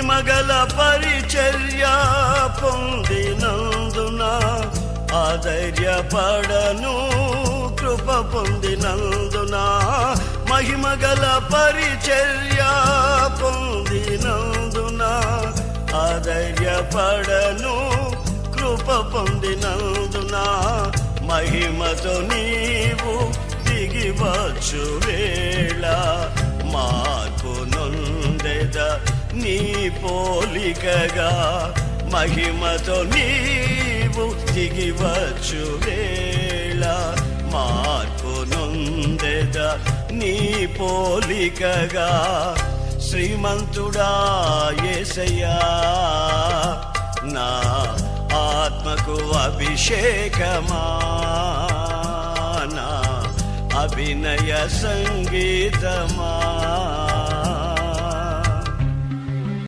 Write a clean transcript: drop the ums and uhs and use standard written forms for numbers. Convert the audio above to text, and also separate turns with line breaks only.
మహిమగల పరిచర్య పొందినందున ఆధైర్యపడను, కృప పొందినందున మహిమగల పరిచర్య పొందినందున ఆధైర్యపడను, కృప పొందినందున మహిమతో నీవు దిగివచ్చు వేళ మార్పు నొందెద నీ పోలికగా. మహిమతో నీవు దిగివచ్చు వేళ మార్పు నొందెద నీ పోలికగా. శ్రీమంతుడా యేసయ్యా నా ఆత్మకు అభిషేకమా, నా అభినయ సంగీతమా.